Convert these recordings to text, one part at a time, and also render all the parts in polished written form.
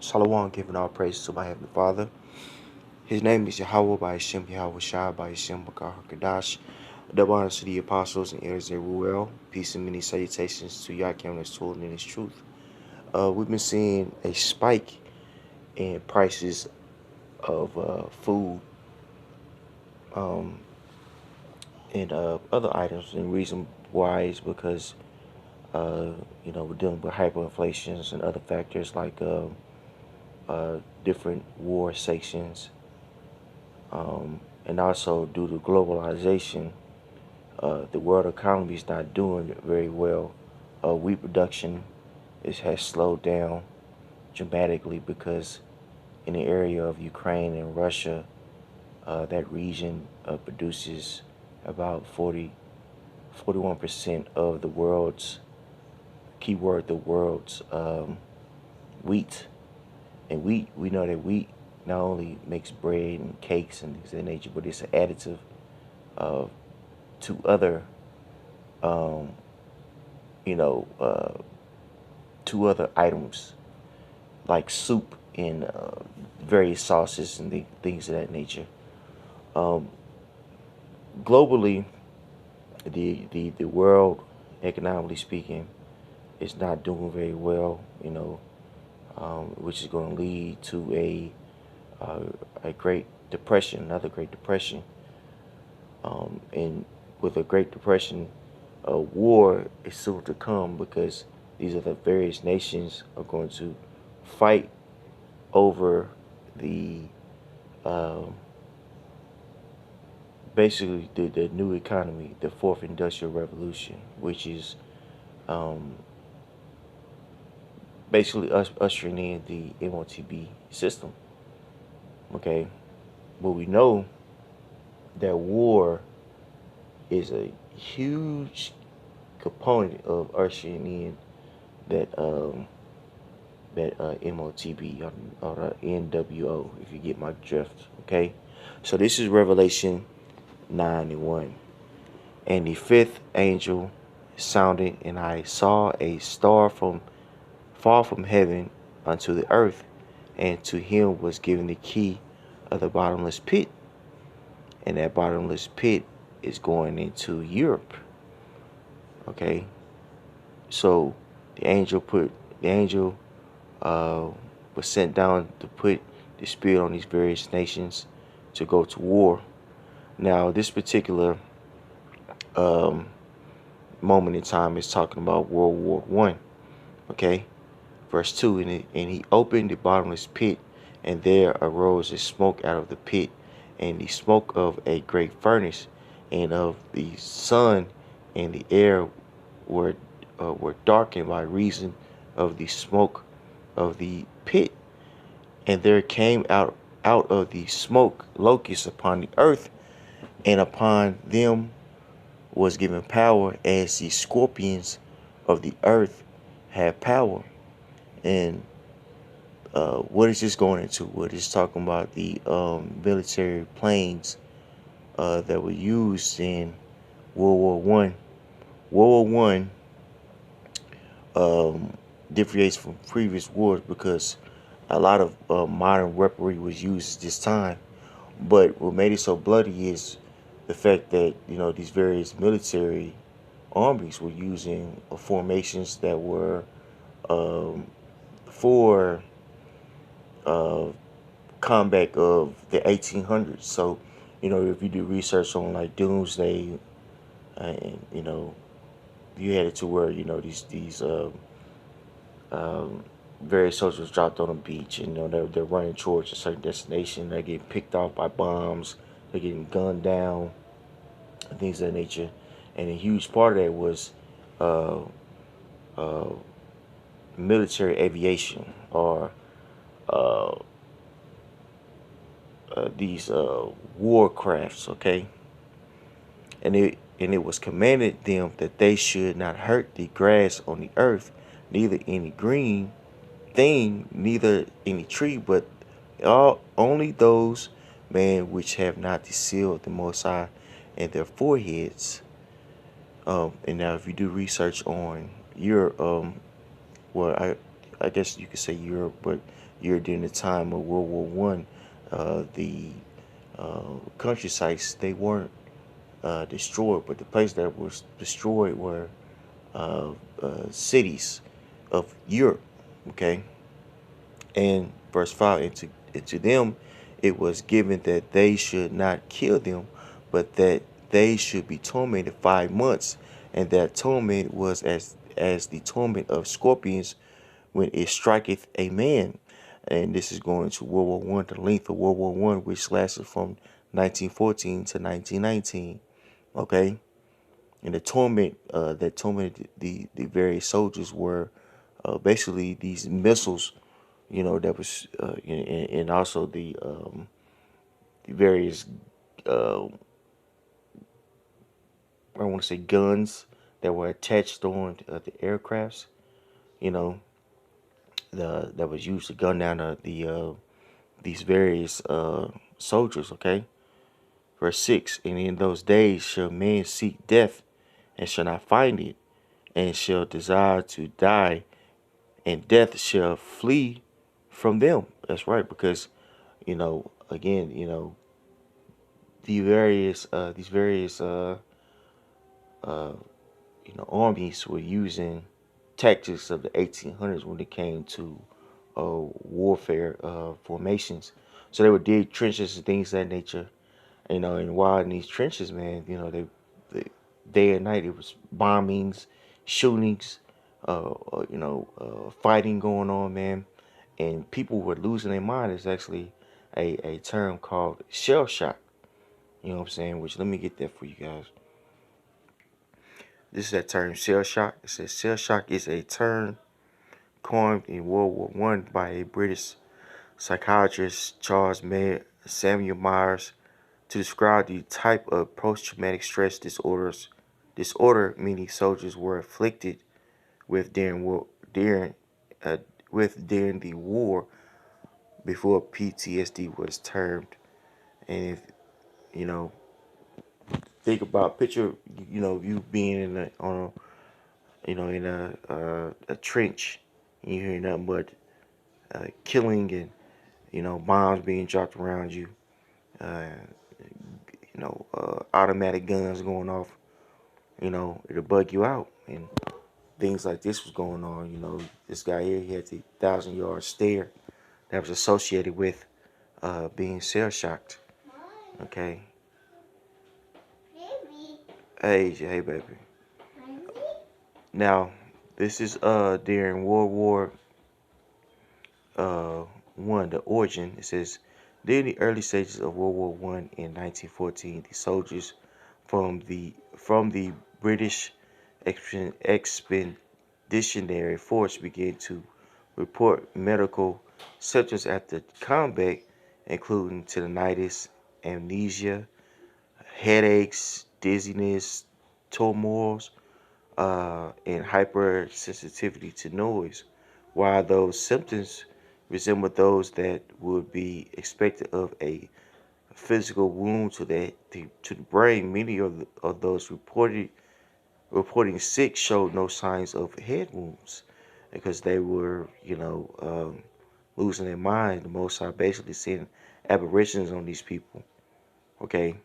Salawam, giving all praise to my Heavenly Father. His name is Yahweh by Hashem, Yahweh Shai by Hashem, Bakar HaKadash. Double honors to the apostles and heirs of Joelle. Peace and many salutations to Yakim that's told in His truth. We've been seeing a spike in prices of food and other items. And the reason why is because, we're dealing with hyperinflations and other factors like different war sanctions. And also due to globalization, the world economy is not doing very well. Wheat production has slowed down dramatically because in the area of Ukraine and Russia, that region produces about 41% of the world's, keyword, the world's wheat. And we know that wheat not only makes bread and cakes and things of that nature, but it's an additive to other, to other items like soup and various sauces and things of that nature. Globally, the world, economically speaking, is not doing very well. Which is going to lead to a Great Depression, another Great Depression. And with a Great Depression, war is soon to come because these are the various nations are going to fight over the basically the new economy, the fourth industrial revolution, which is basically us ushering in the MOTB system. Okay, but we know that war is a huge component of ushering in that MOTB or NWO, if you get my drift. Okay, so this is Revelation 9:1. And the fifth angel sounded, and I saw a star fall from heaven unto the earth, and to him was given the key of the bottomless pit. And that bottomless pit is going into Europe. Okay, so the angel was sent down to put the spirit on these various nations to go to war. Now, this particular moment in time is talking about World War One. Okay, verse 2, and he opened the bottomless pit, and there arose a smoke out of the pit, and the smoke of a great furnace, and of the sun and the air were darkened by reason of the smoke of the pit. And there came out of the smoke locusts upon the earth, and upon them was given power as the scorpions of the earth had power. And what is this going into? What is talking about the military planes that were used in World War One. World War One differentiates from previous wars because a lot of modern weaponry was used at this time. But what made it so bloody is the fact that these various military armies were using formations that were for combat of the 1800s. So, if you do research on like Doomsday, and you had it to where these various soldiers dropped on a beach, and they're running towards a certain destination. They're getting picked off by bombs. They're getting gunned down, and things of that nature. And a huge part of that was military aviation, or these war crafts. Okay, and it was commanded them that they should not hurt the grass on the earth, neither any green thing, neither any tree, but only those men which have not the seal of the Most High in their foreheads. And now, if you do research on Europe, well, I guess you could say Europe, but year during the time of World War One, the countrysides, they weren't destroyed, but the places that was destroyed were cities of Europe. Okay, and verse 5, and to them it was given that they should not kill them, but that they should be tormented 5 months, and that torment was as the torment of scorpions when it striketh a man. And this is going to World War One, the length of World War One, which lasted from 1914 to 1919. Okay, and the torment that tormented the various soldiers were basically these missiles, that was and also the various I want to say guns that were attached on the aircrafts, you know, that was used to gun down these various soldiers. Okay, verse 6, and in those days shall men seek death and shall not find it, and shall desire to die, and death shall flee from them. That's right, because again, these various armies were using tactics of the 1800s when it came to warfare formations. So they would dig trenches and things of that nature. And while in these trenches, man, they day and night it was bombings, shootings, fighting going on, man, and people were losing their mind. It's actually a term called shell shock. You know what I'm saying? Which, let me get that for you guys. This is that term, shell shock. It says shell shock is a term coined in World War One by a British psychiatrist, Charles Samuel Myers, to describe the type of post-traumatic stress disorder many soldiers were afflicted with uh, during the war before PTSD was termed. And if you know, think about picture, you being in a trench, and you hear nothing but killing and bombs being dropped around you, uh, automatic guns going off. It'll bug you out, and things like this was going on. This guy here, he had the 1,000 yard stare that was associated with being shell shocked. Okay. Hey, baby. Now, this is during World War uh, One, the origin. It says during the early stages of World War One in 1914, the soldiers from the British expeditionary force began to report medical symptoms after combat, including tinnitus, amnesia, headaches, dizziness, tremors, and hypersensitivity to noise. While those symptoms resemble those that would be expected of a physical wound to the brain, many of those reporting sick showed no signs of head wounds because they were, losing their mind. The Most High basically seeing aberrations on these people. Okay,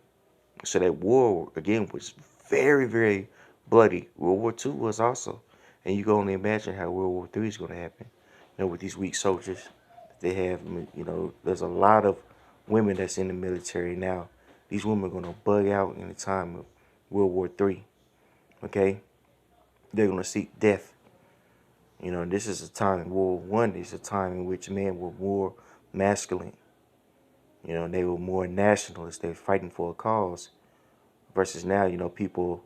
so that war again was very, very bloody. World War II was also, and you can only imagine how World War III is going to happen. With these weak soldiers they have, there's a lot of women that's in the military now. These women are going to bug out in the time of World War III. Okay, they're going to seek death. This is a time in World War One is a time in which men were more masculine. They were more nationalists. They were fighting for a cause. Versus now, people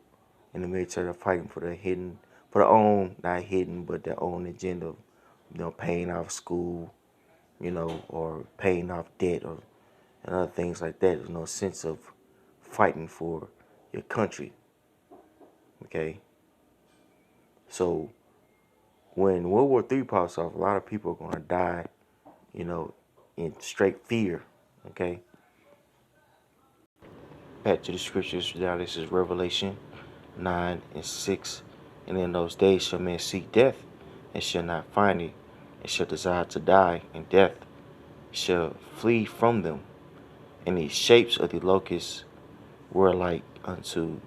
in the military are fighting for their own, not hidden, but their own agenda of, paying off school, or paying off debt or and other things like that. There's no sense of fighting for your country. Okay. So when World War III pops off, a lot of people are gonna die, in straight fear. Okay. Back to the scriptures. Now this is Revelation 9 and 6. And in those days shall men seek death and shall not find it, and shall desire to die, and death shall flee from them. And the shapes of the locusts were like unto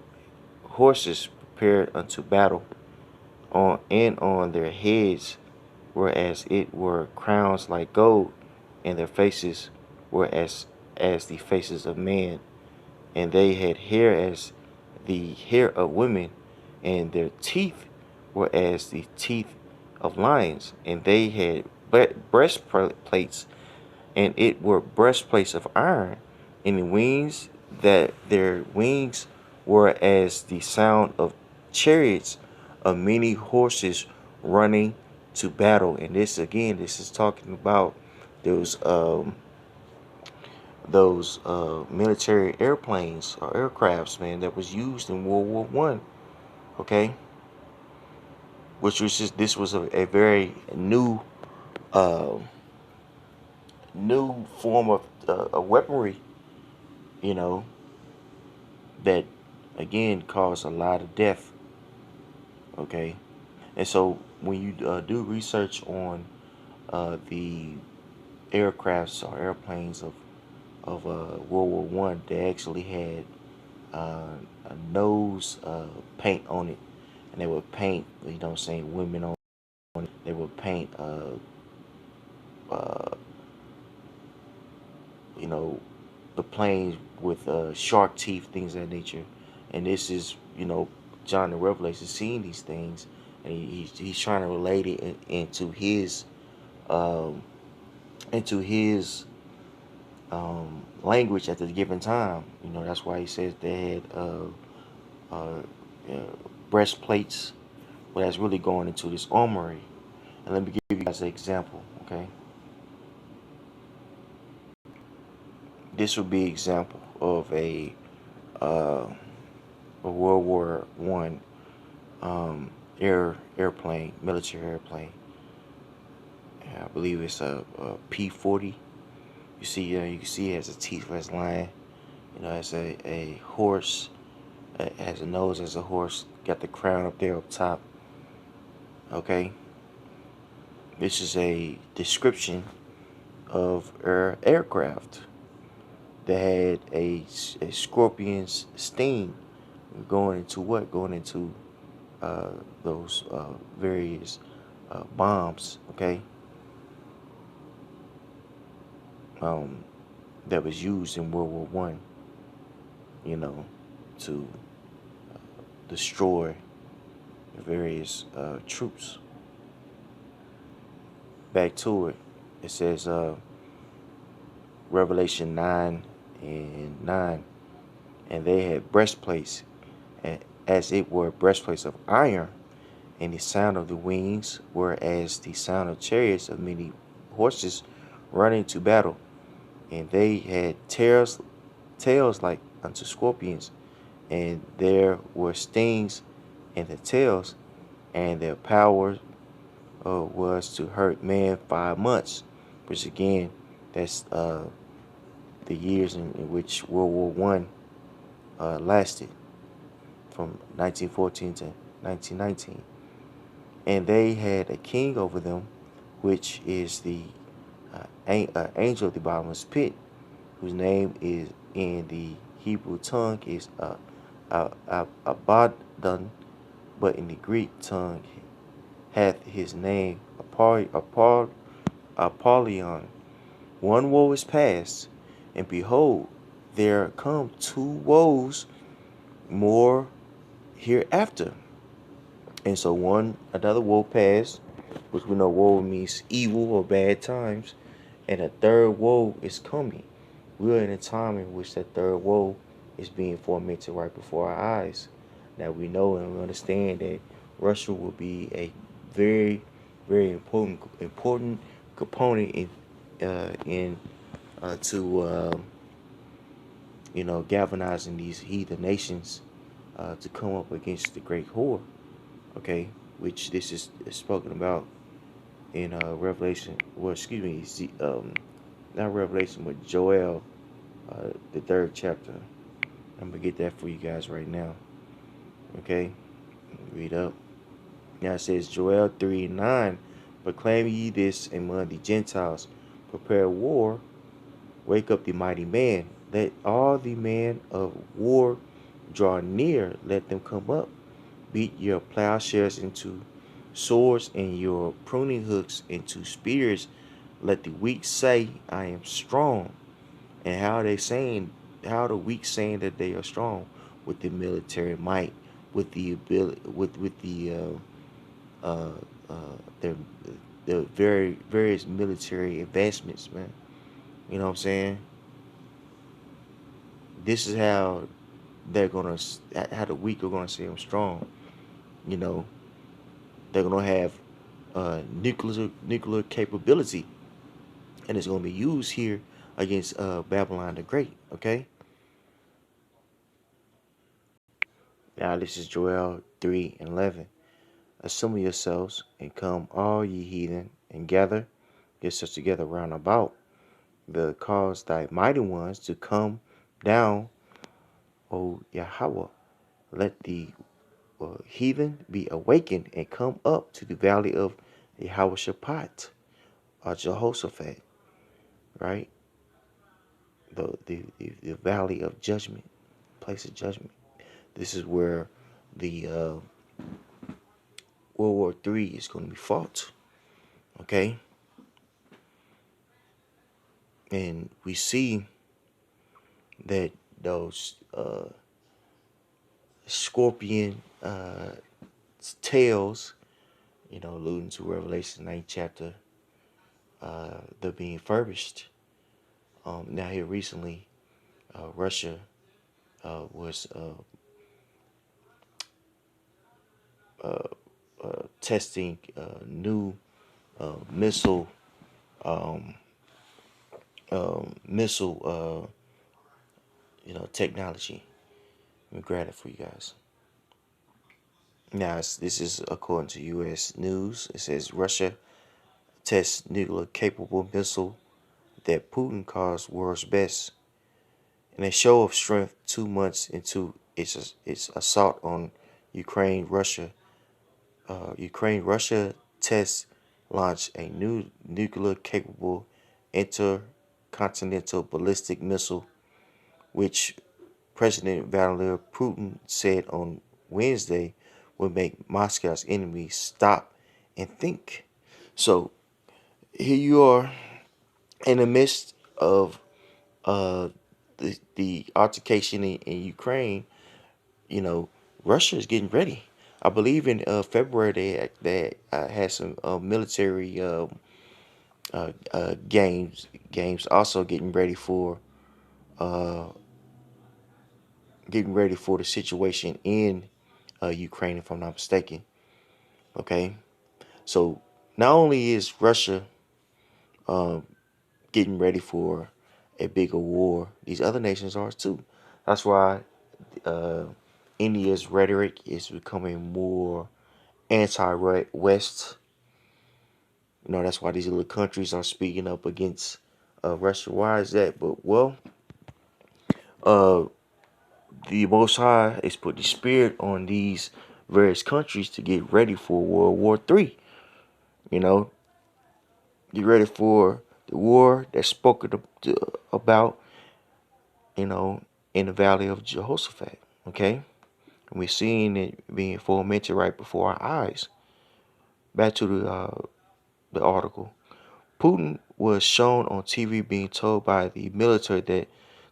horses prepared unto battle, on their heads were as it were crowns like gold, and their faces were as the faces of men, and they had hair as the hair of women, and their teeth were as the teeth of lions, and they had breastplates, and it were breastplates of iron, and the wings, that their wings were as the sound of chariots of many horses running to battle. And this again, this is talking about those military airplanes or aircrafts, man, that was used in World War One. Okay, which was just this was a very uh, new form of weaponry, you know, that again caused a lot of death. Okay, and so when you do research on the aircrafts or airplanes of World War One, they actually had a nose paint on it, and they would paint, you know, saying women on it. They would paint, uh, you know, the planes with shark teeth, things of that nature. And this is, you know, John the Revelator seeing these things, and he's trying to relate it um, into his language at the given time. You know, that's why he says they had uh, uh, breastplates. Well, that's really going into this armory. And let me give you guys an example. Okay, this would be an example of uh, a World War One airplane, military airplane. I believe it's a P-40. You see, you can see it has a teethless lion. You know, it's a horse. It has a nose as a horse. Got the crown up there up top. Okay. This is a description of aircraft that had a scorpion's sting, going into what? Going into those various bombs. Okay. Um, that was used in World War One. You know, to destroy various troops. Back to it. It says Revelation 9:9, and they had breastplates, as it were breastplates of iron, and the sound of the wings were as the sound of chariots of many horses running to battle. And they had tails like unto scorpions, and there were stings in the tails, and their power was to hurt man 5 months, which again, that's the years in which World War One lasted, from 1914 to 1919. And they had a king over them, which is the angel of the bottomless pit, whose name is in the Hebrew tongue is Abaddon, but in the Greek tongue hath his name Apollyon. One woe is past, and behold, there come two woes more hereafter. And so another woe passed, which we know woe means evil or bad times, and a third woe is coming. We are in a time in which that third woe is being fomented right before our eyes. Now we know and we understand that Russia will be a very, very important component in to galvanizing these heathen nations to come up against the great whore. Okay, which this is spoken about in Revelation. Well, excuse me, not Revelation, but Joelle, the 3rd chapter. I'm gonna get that for you guys right now. Okay, read up. Now it says Joel 3:9, Proclaim ye this among the Gentiles. Prepare war. Wake up the mighty man. Let all the men of war draw near. Let them come up. Beat your plowshares into swords and your pruning hooks into spears. Let the weak say, I am strong. And how are they saying, how are the weak saying that they are strong? With the military might, with the ability, with the uh, uh, their the very various military advancements, man. You know what I'm saying? This is how they're gonna, how the weak are gonna say I'm strong. You know, they're gonna have nuclear capability, and it's gonna be used here against Babylon the Great. Okay. Now this is Joel 3:11. Assemble yourselves and come, all ye heathen, and gather yourselves together round about. The cause thy mighty ones to come down, O Yahweh. Let the heathen be awakened and come up to the valley of Yahweh Shaphat, or Jehoshaphat, right? The valley of judgment, place of judgment. This is where the World War III is going to be fought, okay? And we see that those scorpion tails, you know, alluding to Revelation 9th chapter, they're being furbished. Now here recently, Russia was testing new missile missile technology. Let me grab it for you guys. Now this is according to U.S. News. It says Russia tests nuclear capable missile that Putin calls world's best. In a show of strength 2 months into its assault on Ukraine, Russia tests launched a new nuclear-capable intercontinental ballistic missile, which President Vladimir Putin said on Wednesday would make Moscow's enemies stop and think. So here you are in the midst of uh, the altercation in Ukraine. You know, Russia is getting ready. I believe in February they had some military games also uh, getting ready for the situation in Ukraine, if I'm not mistaken. Okay, so not only is Russia getting ready for a bigger war, these other nations are too. That's why uh, India's rhetoric is becoming more anti-West. You know, that's why these little countries are speaking up against Russia. Why is that? But well, uh, the Most High is put the spirit on these various countries to get ready for World War III. You know, get ready for the war that's spoken about. You know, in the Valley of Jehoshaphat. Okay, and we're seeing it being fomented right before our eyes. Back to the article. Putin was shown on TV being told by the military that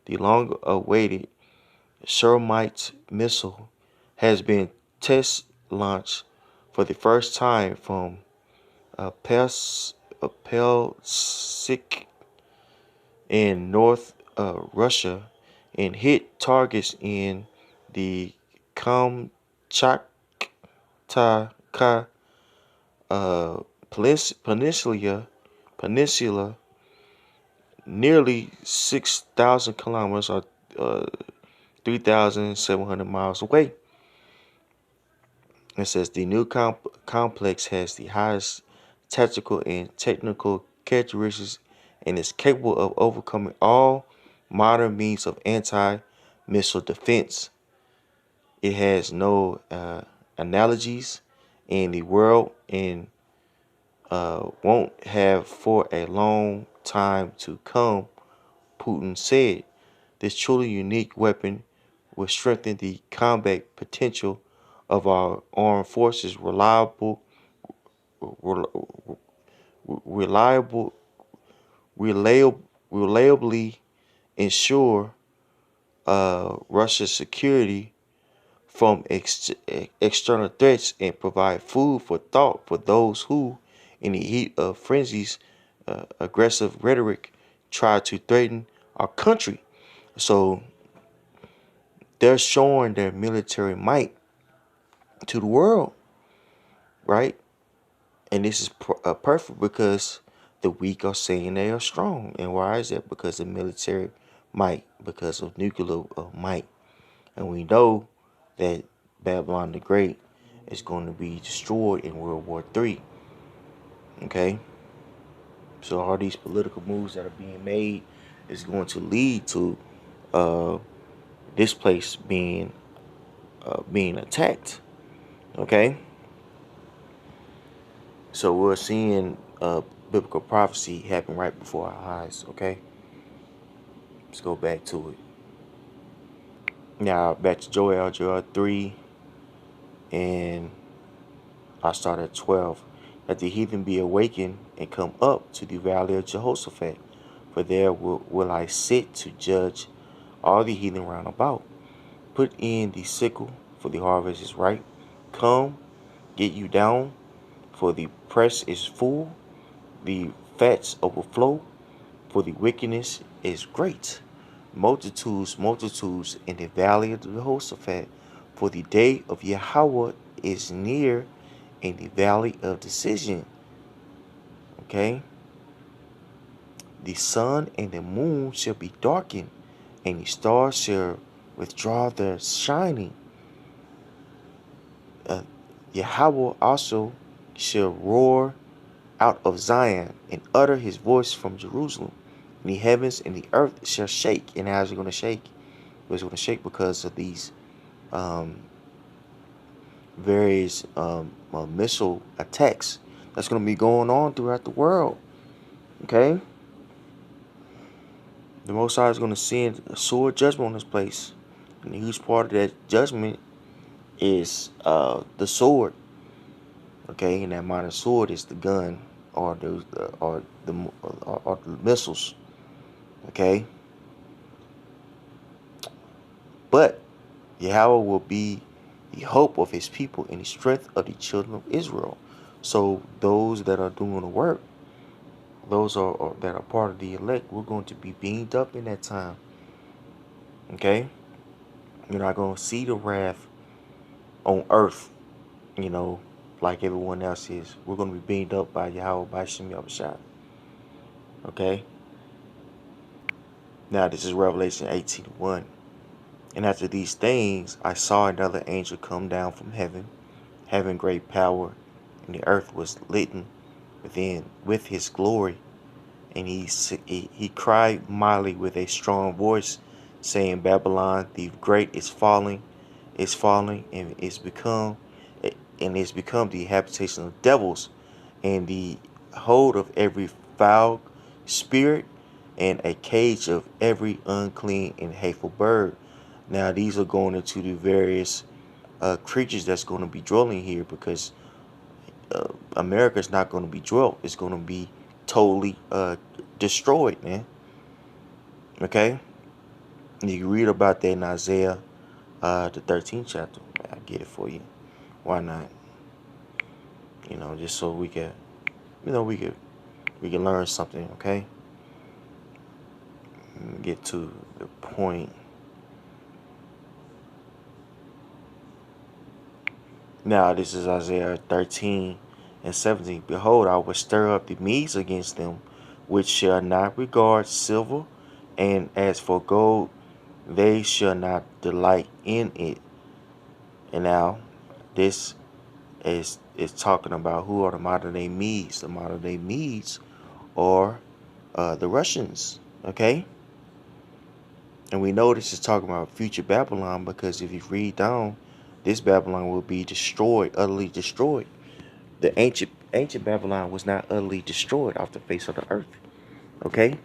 the long-awaited Shermite missile has been test launched for the first time from Pelsk in North Russia and hit targets in the Kamchatka peninsula nearly 6,000 kilometers or uh, 3,700 miles away. It says the new complex has the highest tactical and technical characteristics and is capable of overcoming all modern means of anti-missile defense. It has no analogies in the world in won't have for a long time to come, Putin said. This truly unique weapon will strengthen the combat potential of our armed forces, reliable, reliably ensure Russia's security from external threats, and provide food for thought for those who, in the heat of frenzies, aggressive rhetoric, try to threaten our country. So they're showing their military might to the world, right? And this is perfect because the weak are saying they are strong. And why is that? Because of military might, because of nuclear might. And we know that Babylon the Great is going to be destroyed in World War III. Okay? So all these political moves that are being made is going to lead to uh, this place being attacked. Okay? So we're seeing biblical prophecy happen right before our eyes. Okay? Let's go back to it. Now back to Joelle 3, and I start at 12. Let the heathen be awakened and come up to the valley of Jehoshaphat, for there will I sit to judge all the heathen round about. Put in the sickle, for the harvest is ripe. Come, get you down, for the press is full, the fats overflow, for the wickedness is great. Multitudes, multitudes in the valley of Jehoshaphat, for the day of Yahweh is near in the valley of decision. Okay? The sun and the moon shall be darkened, and the stars shall withdraw their shining. Yahweh also shall roar out of Zion and utter his voice from Jerusalem. And the heavens and the earth shall shake. And how's it going to shake? It's going to shake because of these various missile attacks that's going to be going on throughout the world. Okay? The Most High is going to send a sword judgment on this place. And a huge part of that judgment is the sword. Okay, and that modern sword is the gun or the missiles. Okay, but Yahweh will be the hope of his people and the strength of the children of Israel. So those that are doing the work, those that are part of the elect, we're going to be beamed up in that time. Okay, you're not going to see the wrath on earth, you know, like everyone else is. We're going to be beamed up by Yahweh, by Shem Yahushua. Okay. Now this is Revelation 18:1. And after these things I saw another angel come down from heaven, having great power, and the earth was litten within with his glory. And he cried mightily with a strong voice, saying, Babylon the great is falling, and is become the habitation of devils, and the hold of every foul spirit, and a cage of every unclean and hateful bird. Now these are going into the various creatures that's going to be dwelling here, because America is not going to be dwelt. It's going to be totally destroyed, man. Okay? And you can read about that in Isaiah, the 13th chapter. I get it for you. Why not? You know, just so we can, we can learn something. Okay? Get to the point. Now this is Isaiah 13:17. Behold, I will stir up the Medes against them, which shall not regard silver, and as for gold, they shall not delight in it. And now this is talking about who are the modern day Medes. The modern day Medes are the Russians. Okay? And we know this is talking about future Babylon, because if you read down, this Babylon will be destroyed, utterly destroyed. The ancient Babylon was not utterly destroyed off the face of the earth. Okay?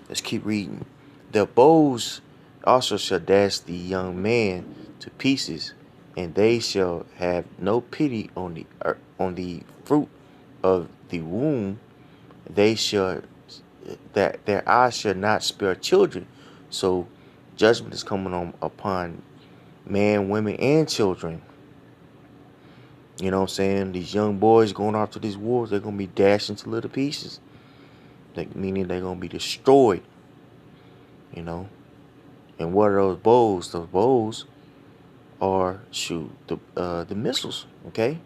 Let's keep reading. The bows also shall dash the young man to pieces, and they shall have no pity on the fruit of the womb. They shall that their eyes shall not spare children. So judgment is coming on upon man, women, and children. You know what I'm saying? These young boys going off to these wars, they're gonna be dashed into little pieces. Meaning they're gonna be destroyed. You know. And what are those bows? Those bows are the missiles. Okay.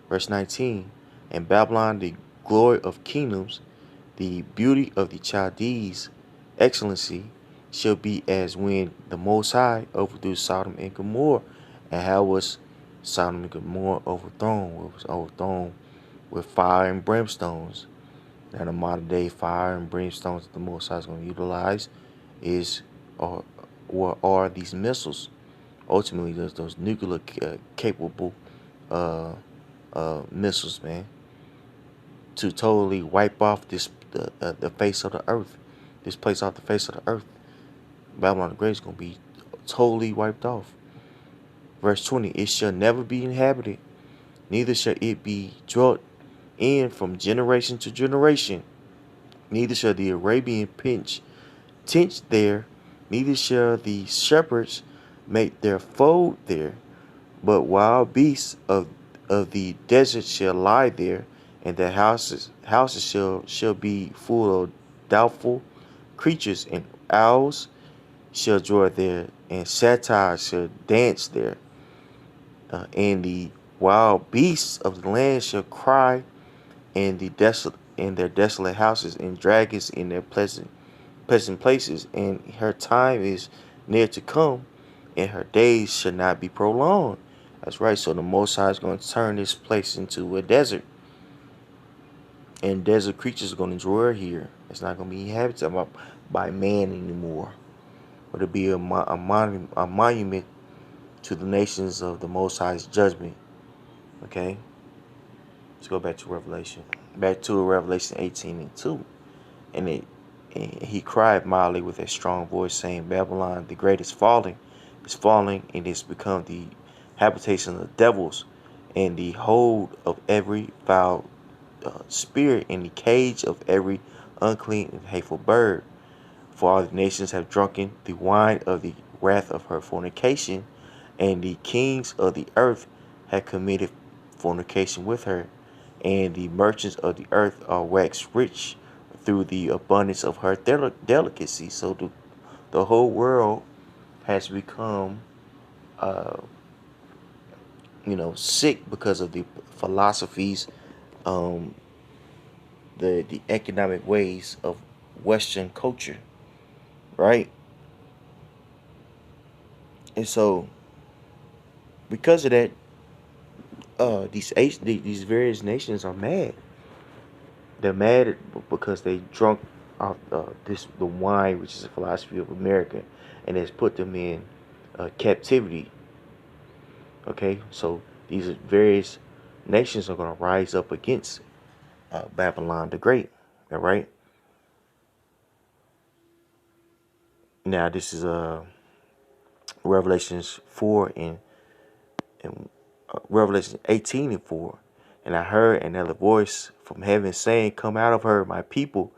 Verse 19. And Babylon, the glory of kingdoms, the beauty of the Chaldees, excellency, shall be as when the Most High overthrew Sodom and Gomorrah. And how was Sodom and Gomorrah overthrown? It was overthrown with fire and brimstones. Now the modern day fire and brimstones that the Most High is going to utilize is or are these missiles. Ultimately, those nuclear capable uh, missiles, man, to totally wipe off the face of the earth, this place off the face of the earth. Babylon the Great is going to be totally wiped off. Verse 20, it shall never be inhabited, neither shall it be dwelt in from generation to generation. Neither shall the Arabian pinch tench there, neither shall the shepherds make their fold there, but wild beasts of the desert shall lie there, and the houses shall be full of doubtful creatures, and owls shall draw there, and satyrs shall dance there, and the wild beasts of the land shall cry, and their desolate houses, and dragons in their pleasant places, and her time is near to come, and her days shall not be prolonged. That's right. So the Most High is going to turn this place into a desert, and desert creatures are going to dwell here. It's not going to be inhabited by man anymore. But it'll be a monument to the nations of the Most High's judgment. Okay. Let's go back to Revelation. Back to Revelation 18:2. And he cried mildly with a strong voice, saying, Babylon the great is falling, and is become the habitation of the devils, and the hold of every foul spirit, and the cage of every unclean and hateful bird. For all the nations have drunken the wine of the wrath of her fornication, and the kings of the earth have committed fornication with her, and the merchants of the earth are waxed rich through the abundance of her delicacy. So the whole world has become, uh, sick because of the philosophies, um, the economic ways of Western culture, right? And so because of that, these various nations are mad. They're mad because they drunk off the wine, which is a philosophy of America, and has put them in captivity. Okay, so these various nations are going to rise up against Babylon the Great. All right. Now this is Revelations 4 and Revelation 18:4. And I heard another voice from heaven saying, Come out of her, my people,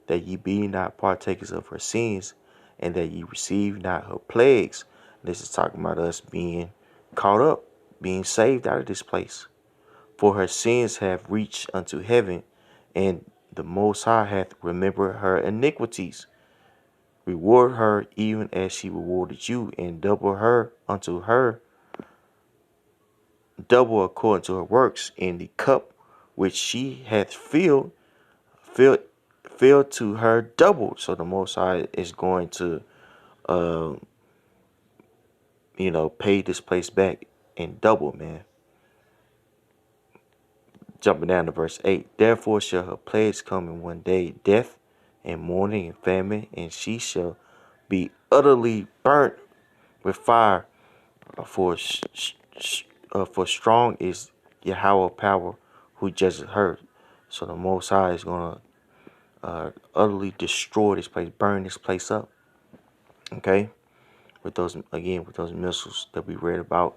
that ye be not partakers of her sins, and that ye receive not her plagues. This is talking about us being caught up, being saved out of this place. For her sins have reached unto heaven, and the Most High hath remembered her iniquities. Reward her even as she rewarded you, and double her unto her, double according to her works. In the cup which she hath filled, filled to her double. So the Most High is going to, uh, pay this place back in double, man. Jumping down to verse 8. Therefore shall her plagues come in one day, death and mourning and famine, and she shall be utterly burnt with fire. For strong is Yahweh power who judges her. So the Most High is gonna utterly destroy this place, burn this place up. Okay, with those missiles that we read about